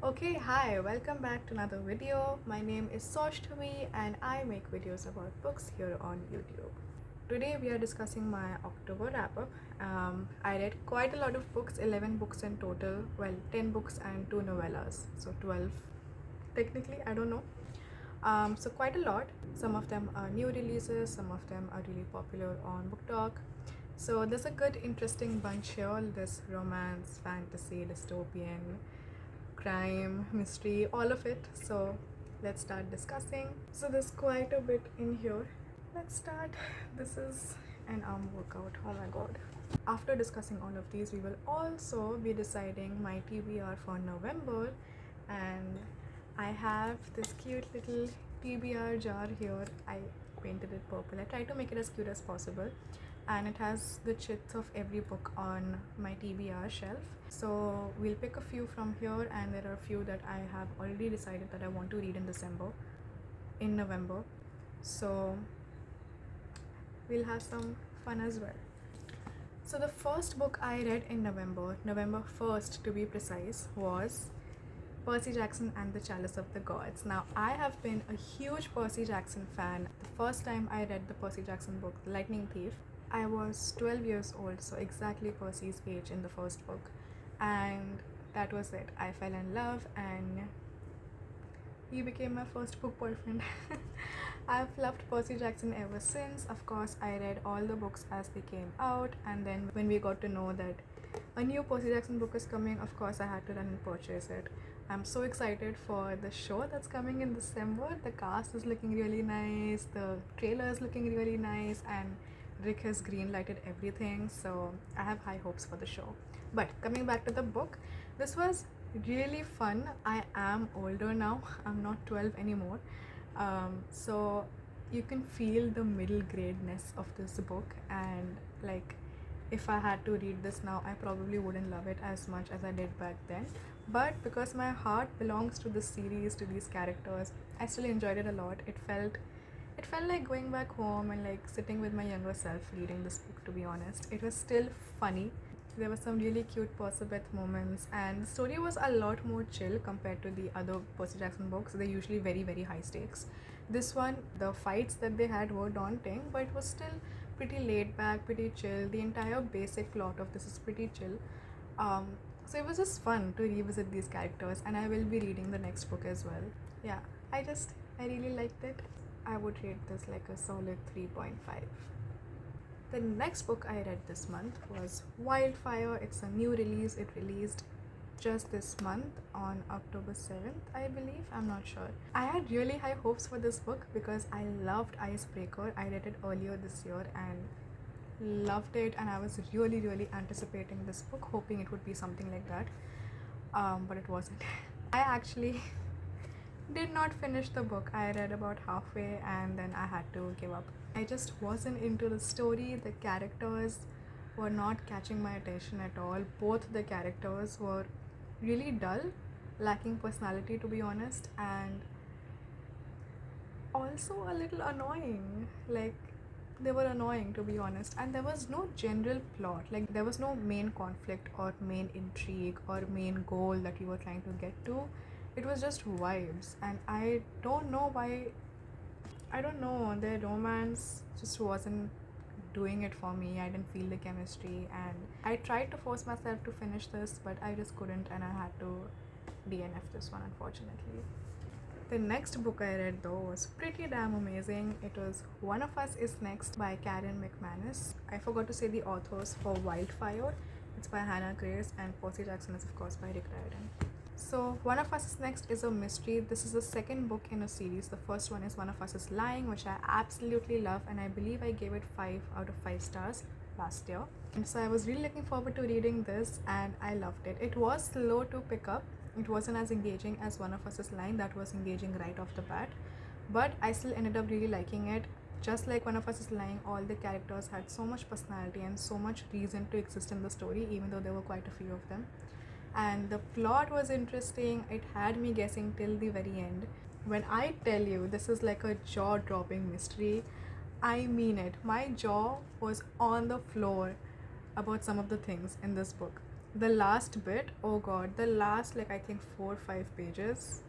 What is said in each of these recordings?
Okay, hi, welcome back to another video. My name is Soshtavi and I make videos about books here on YouTube. Today we are discussing my October wrap up. I read quite a lot of books, 11 books in total, well, 10 books and 2 novellas, so 12 technically, I don't know. So quite a lot. Some of them are new releases, some of them are really popular on Book Talk. So there's a good, interesting bunch here. This romance, fantasy, dystopian, crime, mystery, all of it. So let's start discussing. So there's quite a bit in here. Let's start. This is an arm workout. Oh my god. After discussing all of these, we will also be deciding my TBR for November, and I have this cute little TBR jar here. I painted it purple. I tried to make it as cute as possible, and it has the chits of every book on my TBR shelf. So we'll pick a few from here, and there are a few that I have already decided that I want to read in November. So we'll have some fun as well. So the first book I read in November 1st to be precise, was Percy Jackson and the Chalice of the Gods. Now, I have been a huge Percy Jackson fan. The first time I read the Percy Jackson book, The Lightning Thief, I was 12 years old, so exactly Percy's age in the first book. And that was it. I fell in love and he became my first book boyfriend. I've loved Percy Jackson ever since. Of course, I read all the books as they came out, and then when we got to know that a new Percy Jackson book is coming, of course I had to run and purchase it. I'm so excited for the show that's coming in December. The cast is looking really nice, the trailer is looking really nice, and Rick has green lighted everything, so I have high hopes for the show. But coming back to the book, this was really fun. I am older now, I'm not 12 anymore, so you can feel the middle gradeness of this book, and like, if I had to read this now, I probably wouldn't love it as much as I did back then. But because my heart belongs to this series, to these characters, I still enjoyed it a lot. It felt like going back home and like sitting with my younger self reading this book, to be honest. It was still funny. There were some really cute Percabeth moments, and the story was a lot more chill compared to the other Percy Jackson books. They're usually very, very high stakes. This one, the fights that they had were daunting, but it was still pretty laid back, pretty chill. The entire basic plot of this is pretty chill. So it was just fun to revisit these characters, and I will be reading the next book as well. Yeah, I really liked it. I would rate this like a solid 3.5. The next book I read this month was Wildfire. It's a new release. It released just this month on October 7th, I believe. I'm not sure. I had really high hopes for this book because I loved Icebreaker. I read it earlier this year and loved it, and I was really, really anticipating this book, hoping it would be something like that. But it wasn't. I actually did not finish the book. I read about halfway and then I had to give up. I just wasn't into the story. The characters were not catching my attention at all. Both the characters were really dull, lacking personality, to be honest, and also a little annoying. Like, they were annoying, to be honest, and there was no general plot. Like, there was no main conflict or main intrigue or main goal that you were trying to get to. It was just vibes, and I don't know why. I don't know, their romance just wasn't doing it for me. I didn't feel the chemistry, and I tried to force myself to finish this, but I just couldn't, and I had to DNF this one, unfortunately. The next book I read though was pretty damn amazing. It was One of Us Is Next by Karen McManus. I forgot to say the authors for Wildfire. It's by Hannah Grace, and Percy Jackson is of course by Rick Riordan. So One of Us Is Next is a mystery. This is the second book in a series. The first one is One of Us Is Lying, which I absolutely love, and I believe I gave it 5 out of 5 stars last year. And so I was really looking forward to reading this, and I loved it. It was slow to pick up. It wasn't as engaging as One of Us Is Lying. That was engaging right off the bat, but I still ended up really liking it. Just like One of Us Is Lying, all the characters had so much personality and so much reason to exist in the story, even though there were quite a few of them. And the plot was interesting. It had me guessing till the very end. When I tell you this is like a jaw-dropping mystery, I mean it. My jaw was on the floor about some of the things in this book. The last bit, oh god, the last like I think 4 or 5 pages.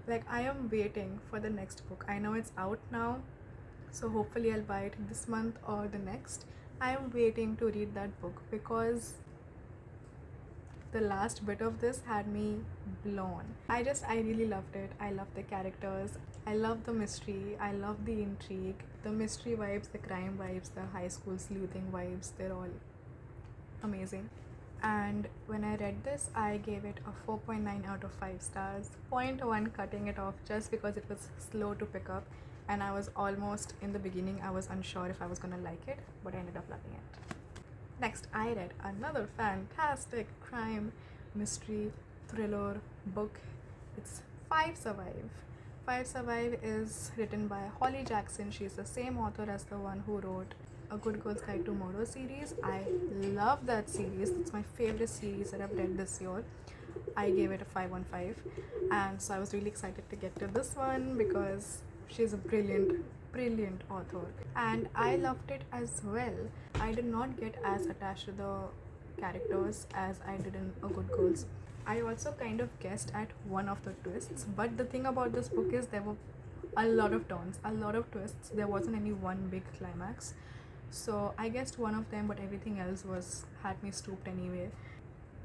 Like I am waiting for the next book. I know it's out now, so hopefully I'll buy it this month or the next. I am waiting to read that book because the last bit of this had me blown. I really loved it. I love the characters. I love the mystery. I love the intrigue. The mystery vibes, the crime vibes, the high school sleuthing vibes, they're all amazing. And when I read this, I gave it a 4.9 out of 5 stars. Zero point 0.1 cutting it off just because it was slow to pick up, and I was almost in the beginning, I was unsure if I was gonna like it, but I ended up loving it. Next, I read another fantastic crime mystery thriller book. It's Five Survive. Five Survive is written by Holly Jackson. She's the same author as the one who wrote A Good Girl's Guide to Murder series. I love that series. It's my favorite series that I've read this year. I gave it a 5 on 5, and so I was really excited to get to this one because she's a brilliant author, and I loved it as well. I did not get as attached to the characters as I did in A Good Girls. I also kind of guessed at one of the twists, but the thing about this book is there were a lot of turns, a lot of twists. There wasn't any one big climax. So I guessed one of them, but everything else had me stooped anyway.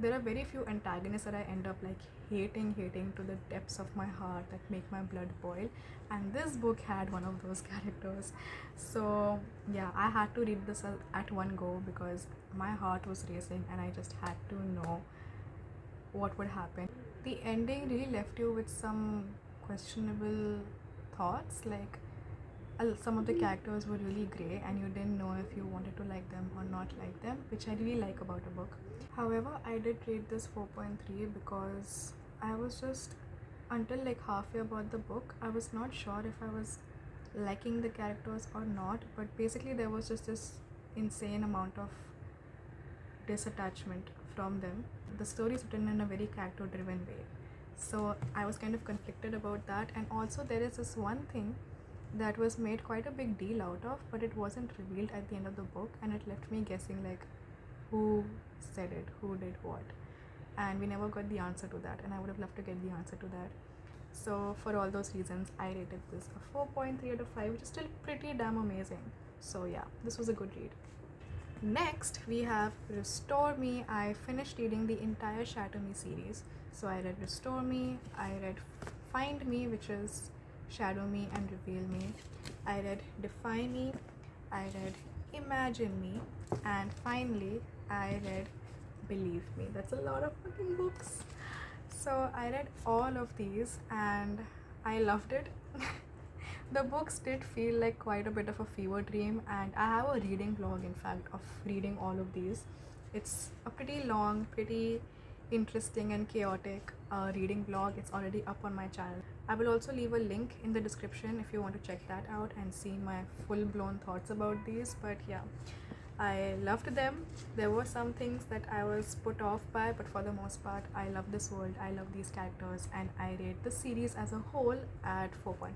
There are very few antagonists that I end up like hating to the depths of my heart, that make my blood boil, and this book had one of those characters. So yeah, I had to read this at one go because my heart was racing and I just had to know what would happen. The ending really left you with some questionable thoughts, like some of the characters were really grey and you didn't know if you wanted to like them or not like them, which I really like about a book. However, I did rate this 4.3 because I was just, until like halfway about the book, I was not sure if I was liking the characters or not, but basically there was just this insane amount of disattachment from them. The story is written in a very character driven way, so I was kind of conflicted about that. And also there is this one thing that was made quite a big deal out of, but it wasn't revealed at the end of the book, and it left me guessing like who said it, who did what, and we never got the answer to that, and I would have loved to get the answer to that. So for all those reasons, I rated this a 4.3 out of 5, which is still pretty damn amazing. So yeah, this was a good read. Next, we have Restore Me. I finished reading the entire Shatter Me series. So I read Restore Me, I read Find Me, which is Shadow Me and Reveal Me. I read Defy Me, I read Imagine Me, and finally I read Believe Me. That's a lot of fucking books. So I read all of these and I loved it. The books did feel like quite a bit of a fever dream, and I have a reading vlog, in fact, of reading all of these. It's a pretty long, pretty interesting and chaotic reading vlog. It's already up on my channel. I will also leave a link in the description if you want to check that out and see my full-blown thoughts about these. But yeah, I loved them. There were some things that I was put off by, but for the most part, I love this world, I love these characters, and I rate the series as a whole at 4.5.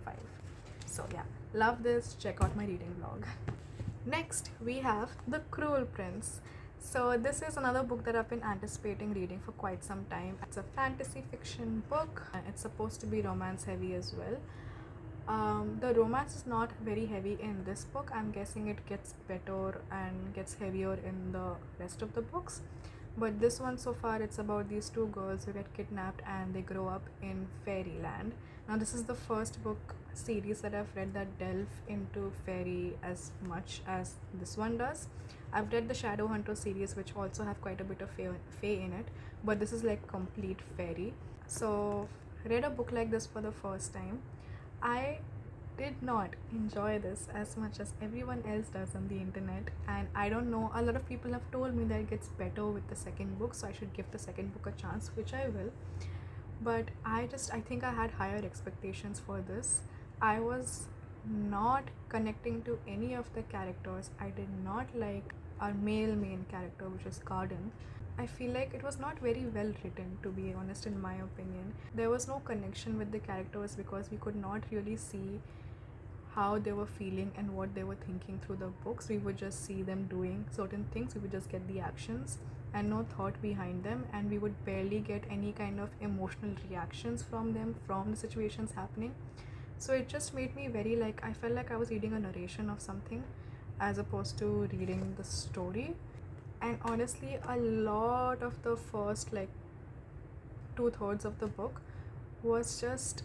So yeah, love this. Check out my reading vlog. Next, we have The Cruel Prince. So this is another book that I've been anticipating reading for quite some time. It's a fantasy fiction book. It's supposed to be romance heavy as well. The romance is not very heavy in this book. I'm guessing it gets better and gets heavier in the rest of the books. But this one so far, it's about these two girls who get kidnapped and they grow up in fairyland. Now this is the first book series that I've read that delve into fairy as much as this one does. I've read the Shadowhunter series, which also have quite a bit of fae in it, but this is like complete fairy. So read a book like this for the first time. I did not enjoy this as much as everyone else does on the internet, and I don't know, a lot of people have told me that it gets better with the second book, so I should give the second book a chance, which I will. But I think I had higher expectations for this. I was not connecting to any of the characters. I did not like our male main character, which is Garden. I feel like it was not very well written, to be honest, in my opinion. There was no connection with the characters because we could not really see how they were feeling and what they were thinking through the books. We would just see them doing certain things, we would just get the actions, and no thought behind them, and we would barely get any kind of emotional reactions from them, from the situations happening. So it just made me very, like, I felt like I was reading a narration of something as opposed to reading the story. And honestly, a lot of the first, like, 2/3 of the book was just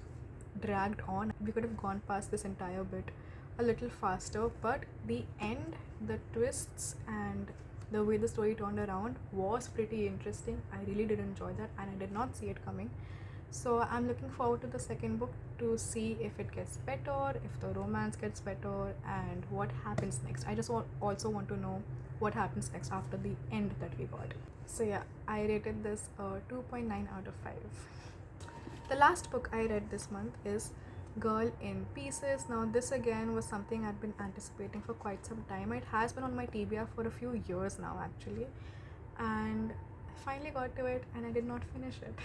dragged on. We could have gone past this entire bit a little faster, but the end, the twists, and the way the story turned around was pretty interesting. I really did enjoy that, and I did not see it coming. So I'm looking forward to the second book to see if it gets better, if the romance gets better, and what happens next. I just also want to know what happens next after the end that we got. So yeah, I rated this a 2.9 out of 5. The last book I read this month is Girl in Pieces. Now this again was something I'd been anticipating for quite some time. It has been on my TBR for a few years now actually, and I finally got to it and I did not finish it.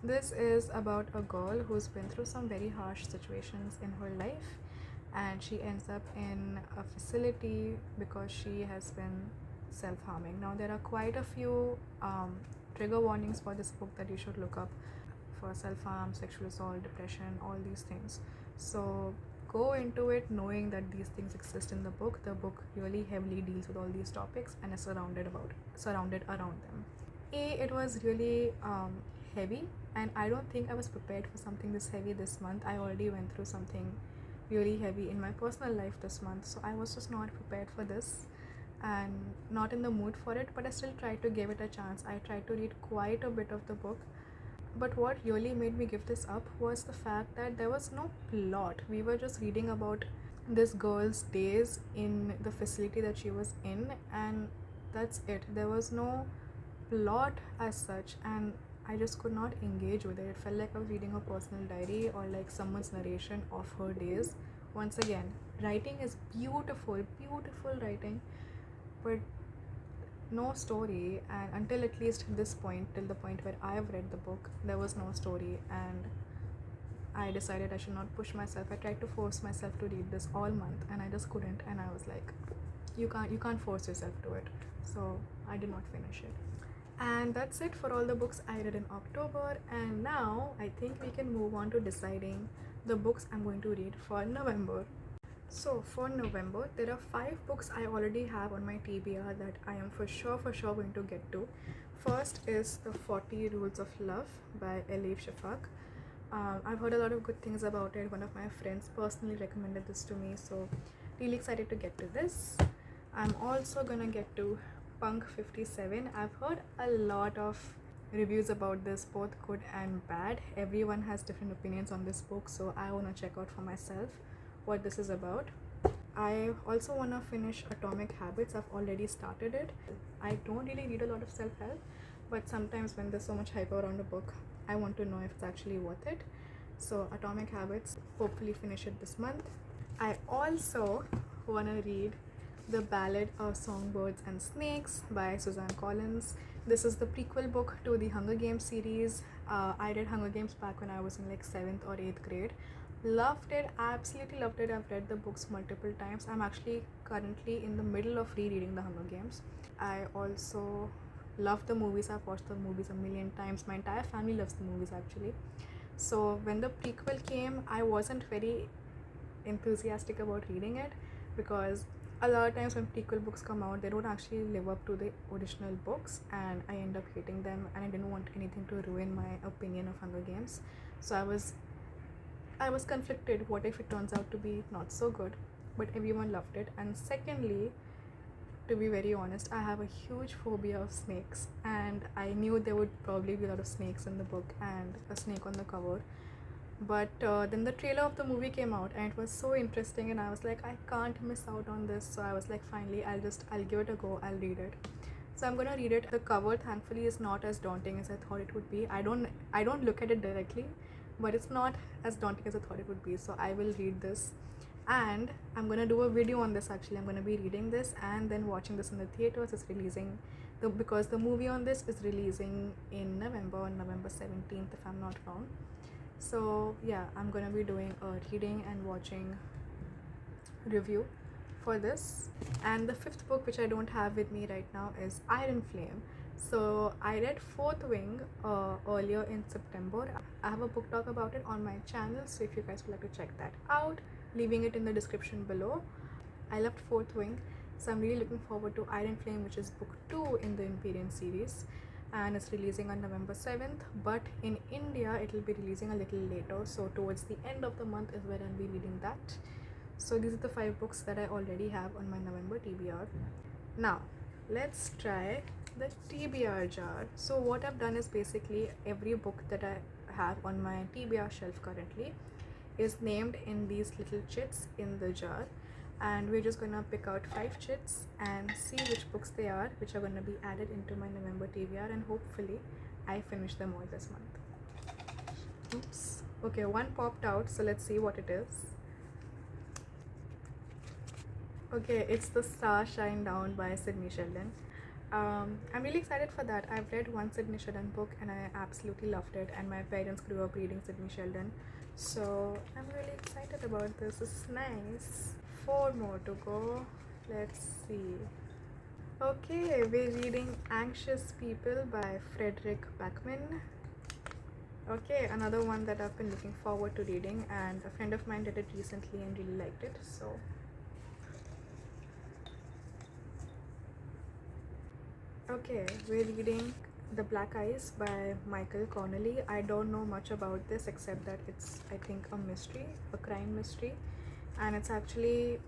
This is about a girl who's been through some very harsh situations in her life, and she ends up in a facility because she has been self-harming. Now there are quite a few trigger warnings for this book that you should look up for self-harm, sexual assault, depression, all these things. So go into it knowing that these things exist in the book. The book really heavily deals with all these topics and is surrounded around them. It was really heavy, and I don't think I was prepared for something this heavy this month. I already went through something really heavy in my personal life this month, so I was just not prepared for this and not in the mood for it, but I still tried to give it a chance. I tried to read quite a bit of the book, but what really made me give this up was the fact that there was no plot. We were just reading about this girl's days in the facility that she was in, and that's it. There was no plot as such, and I just could not engage with it. It felt like I was reading a personal diary or like someone's narration of her days. Once again, writing is beautiful, beautiful writing, but no story. And until at least this point, till the point where I have read the book, there was no story, and I decided I should not push myself. I tried to force myself to read this all month and I just couldn't, and I was like, you can't force yourself to it. So I did not finish it. And that's it for all the books I read in October. And now I think we can move on to deciding the books I'm going to read for November. So for November, there are 5 books I already have on my TBR that I am for sure going to get to. First is The 40 Rules of Love by Elif Shafak. I've heard a lot of good things about it. One of my friends personally recommended this to me, so really excited to get to this. I'm also gonna get to Punk 57. I've heard a lot of reviews about this, both good and bad. Everyone has different opinions on this book, so I want to check out for myself what this is about. I also want to finish Atomic Habits. I've already started it. I don't really read a lot of self-help, but sometimes when there's so much hype around a book, I want to know if it's actually worth it. So Atomic Habits, hopefully finish it this month. I also want to read The Ballad of Songbirds and Snakes by Suzanne Collins. This is the prequel book to the Hunger Games series. I read Hunger Games back when I was in like 7th or 8th grade. Loved it, absolutely loved it. I've read the books multiple times. I'm actually currently in the middle of rereading the Hunger Games. I also love the movies. I've watched the movies a million times. My entire family loves the movies actually. So when the prequel came, I wasn't very enthusiastic about reading it because a lot of times when prequel books come out, they don't actually live up to the original books, and I end up hating them, and I didn't want anything to ruin my opinion of Hunger Games. So I was conflicted. What if it turns out to be not so good? But everyone loved it. And secondly, to be very honest, I have a huge phobia of snakes, and I knew there would probably be a lot of snakes in the book and a snake on the cover. But then the trailer of the movie came out and it was so interesting, and I was like, I can't miss out on this. So I was like, finally, I'll give it a go. I'll read it. So I'm gonna read it. The cover thankfully is not as daunting as I thought it would be. I don't look at it directly, but it's not as daunting as I thought it would be. So I will read this, and I'm gonna do a video on this. Actually, I'm gonna be reading this and then watching this in the theaters. It's releasing because the movie on this is releasing in November, on November 17th, if I'm not wrong. So yeah, I'm gonna be doing a reading and watching review for this. And the 5th book, which I don't have with me right now, is Iron Flame. So I read Fourth Wing earlier in September. I have a book talk about it on my channel, so if you guys would like to check that out, leaving it in the description below. I loved Fourth Wing, so I'm really looking forward to Iron Flame, which is book 2 in the Empyrean series, and it's releasing on November 7th, but in India it will be releasing a little later, so towards the end of the month is where I'll be reading that. So these are the 5 books that I already have on my November TBR. Now let's try the TBR jar. So what I've done is basically every book that I have on my TBR shelf currently is named in these little chits in the jar, and we're just gonna pick out 5 chits and see which books they are, which are gonna be added into my November TBR, and hopefully I finish them all this month. Oops. Okay, one popped out, so let's see what it is. Okay, it's The Star Shine Down by Sydney Sheldon. I'm really excited for that. I've read one Sydney Sheldon book and I absolutely loved it, and my parents grew up reading Sydney Sheldon, so I'm really excited about this. It's nice. 4 more to go. Let's see. Okay, we're reading Anxious People by Frederick Backman. Okay, another one that I've been looking forward to reading, and a friend of mine read it recently and really liked it, so. Okay, we're reading The Black Eyes by Michael Connelly. I don't know much about this except that it's, I think, a mystery, a crime mystery, and it's actually,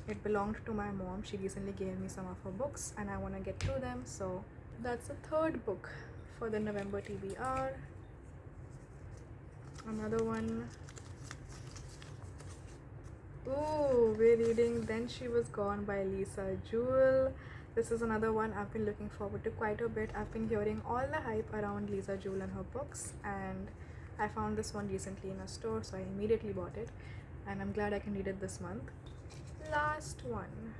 it belonged to my mom. She recently gave me some of her books and I want to get through them, so that's the 3rd book for the November TBR. Another one. Ooh, we're reading Then She Was Gone by Lisa Jewell. This is another one I've been looking forward to quite a bit. I've been hearing all the hype around Lisa Jewell and her books, and I found this one recently in a store, so I immediately bought it, and I'm glad I can read it this month. Last one.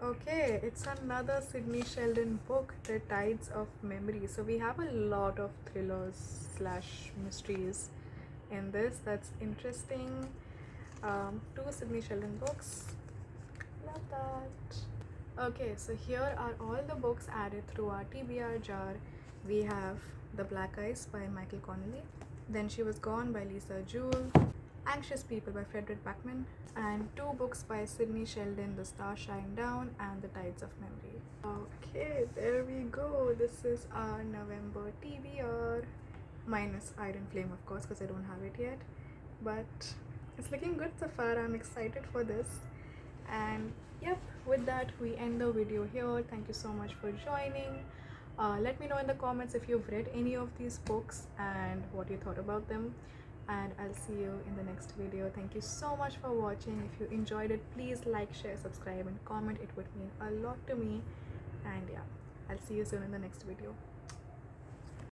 Okay, it's another Sydney Sheldon book, The Tides of Memory. So we have a lot of thrillers slash mysteries in this. That's interesting. 2 Sydney Sheldon books. Love that. Okay, so here are all the books added through our TBR jar. We have The Black Eyes by Michael Connelly, Then She Was Gone by Lisa Jewell, Anxious People by Frederick Backman, and 2 books by Sydney Sheldon, The Star Shine Down and The Tides of Memory. Okay, there we go. This is our November TBR, minus Iron Flame, of course, because I don't have it yet, but it's looking good so far. I'm excited for this. And yep, with that we end the video here. Thank you so much for joining. Let me know in the comments if you've read any of these books and what you thought about them, and I'll see you in the next video. Thank you so much for watching. If you enjoyed it, please like, share, subscribe and comment. It would mean a lot to me, and yeah, I'll see you soon in the next video.